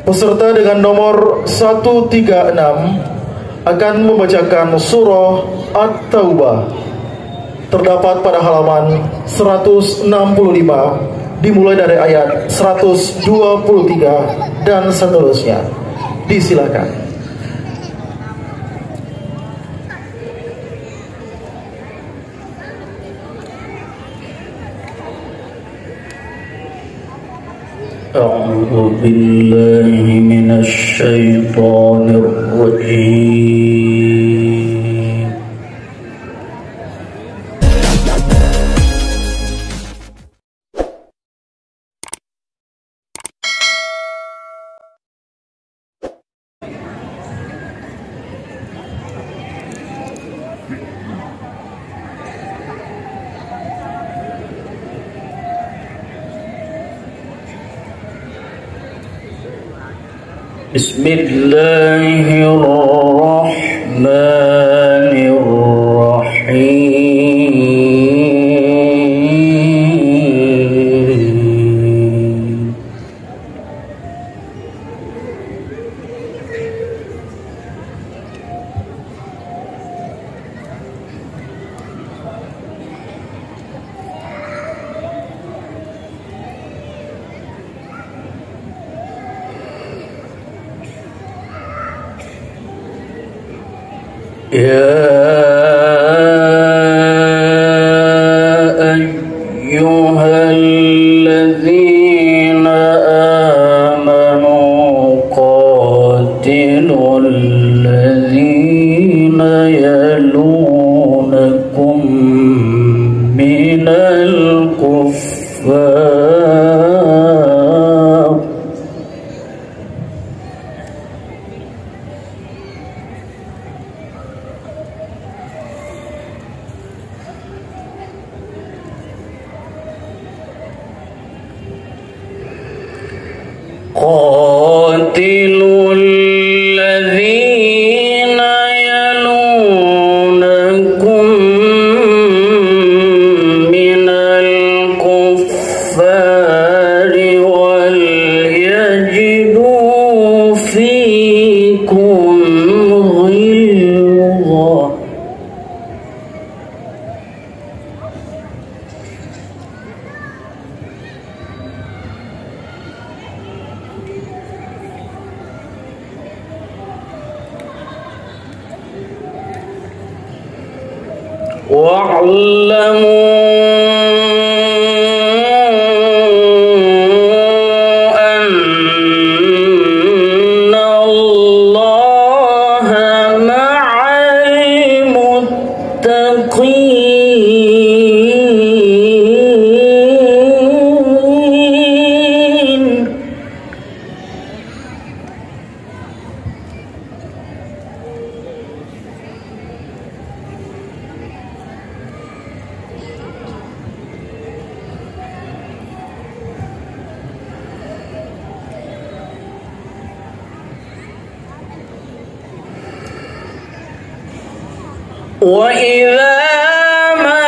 Peserta dengan nomor 136 akan membacakan surah At-Taubah. Terdapat pada halaman 165 dimulai dari ayat 123 dan seterusnya. Disilakan. أعوذ بالله من الشيطان الرجيم. بسم الله الرحمن الرحيم. يا أيها الذين آمنوا قاتلوا الذين يلونكم من الكفار قاتلوا الذين يلونكم من الكفار وليجدوا فيكم غلظة واعلموا أن الله مع المتقين. وإذا ما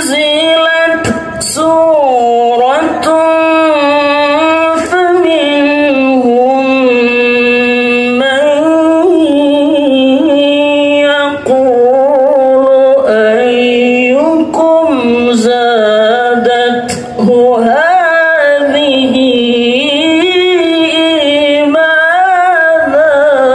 أنزلت سورة فمنهم من يقول أيكم زادته هذه إيمانا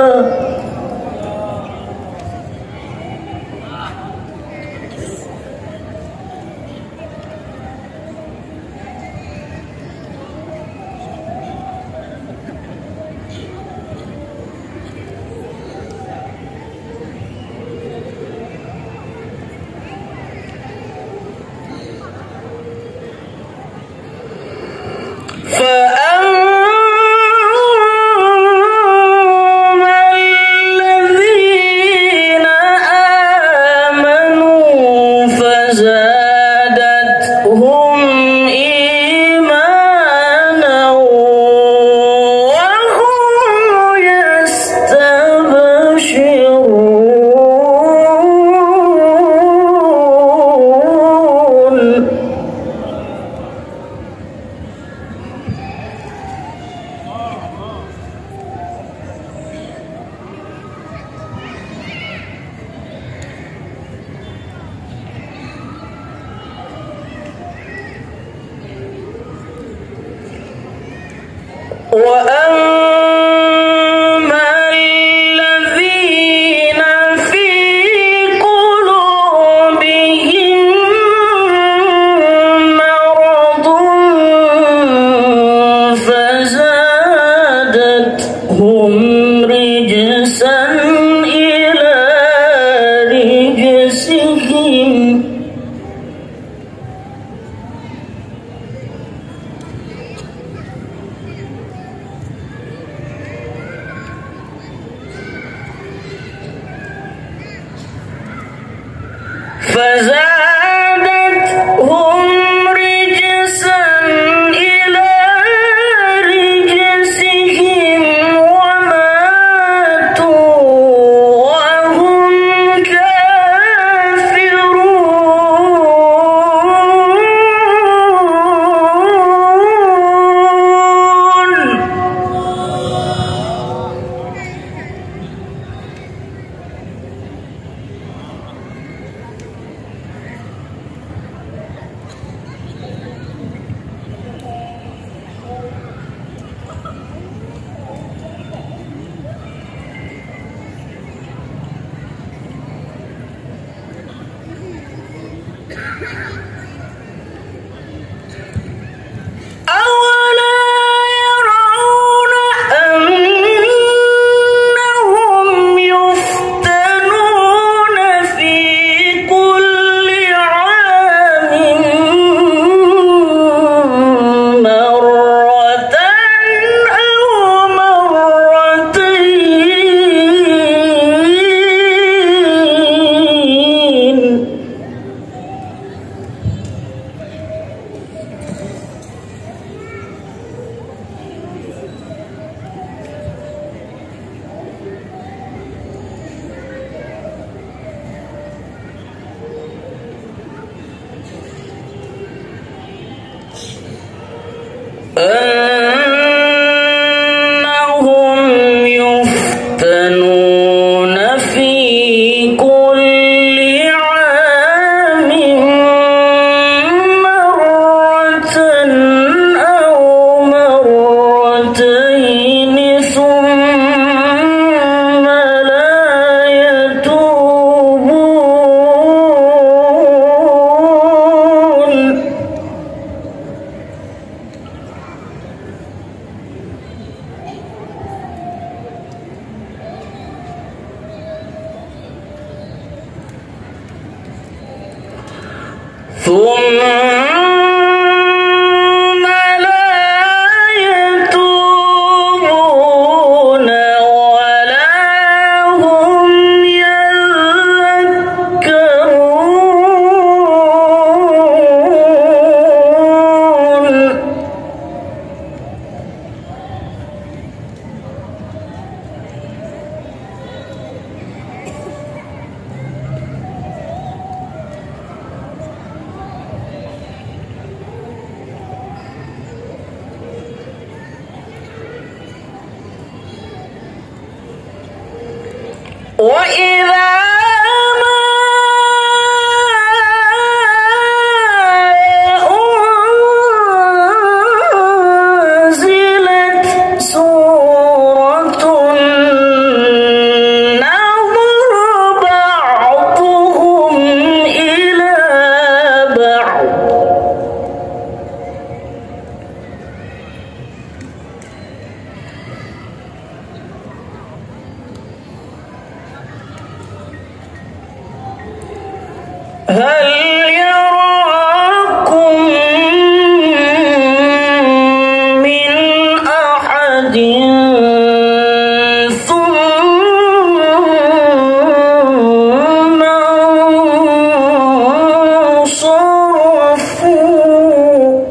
وأما الذين في قلوبهم مرض فزادتهم رجسا إلى رجسهم وماتوا وهم أولا يرون أنهم يفتنون في كل عام مرة أو مرتين أنهم يفتنون في كل عام مرة أو مرتين ثم لا يتوبون ولا هم يذكرون وإذا ما أنزلت سورة نظر بعضهم إلى بعض هل يراكم من أحد ثم انصرفوا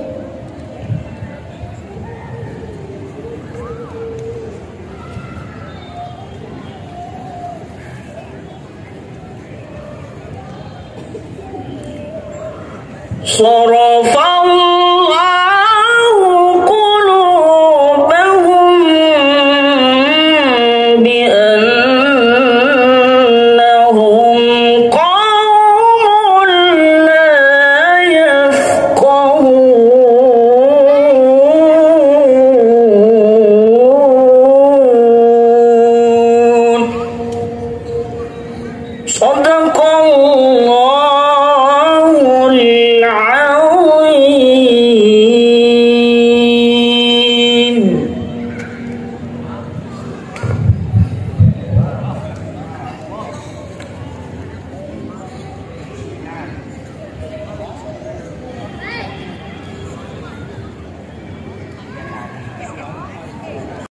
صرف الله قلوبهم بأنهم قوم لا يفقهون Sadaqallah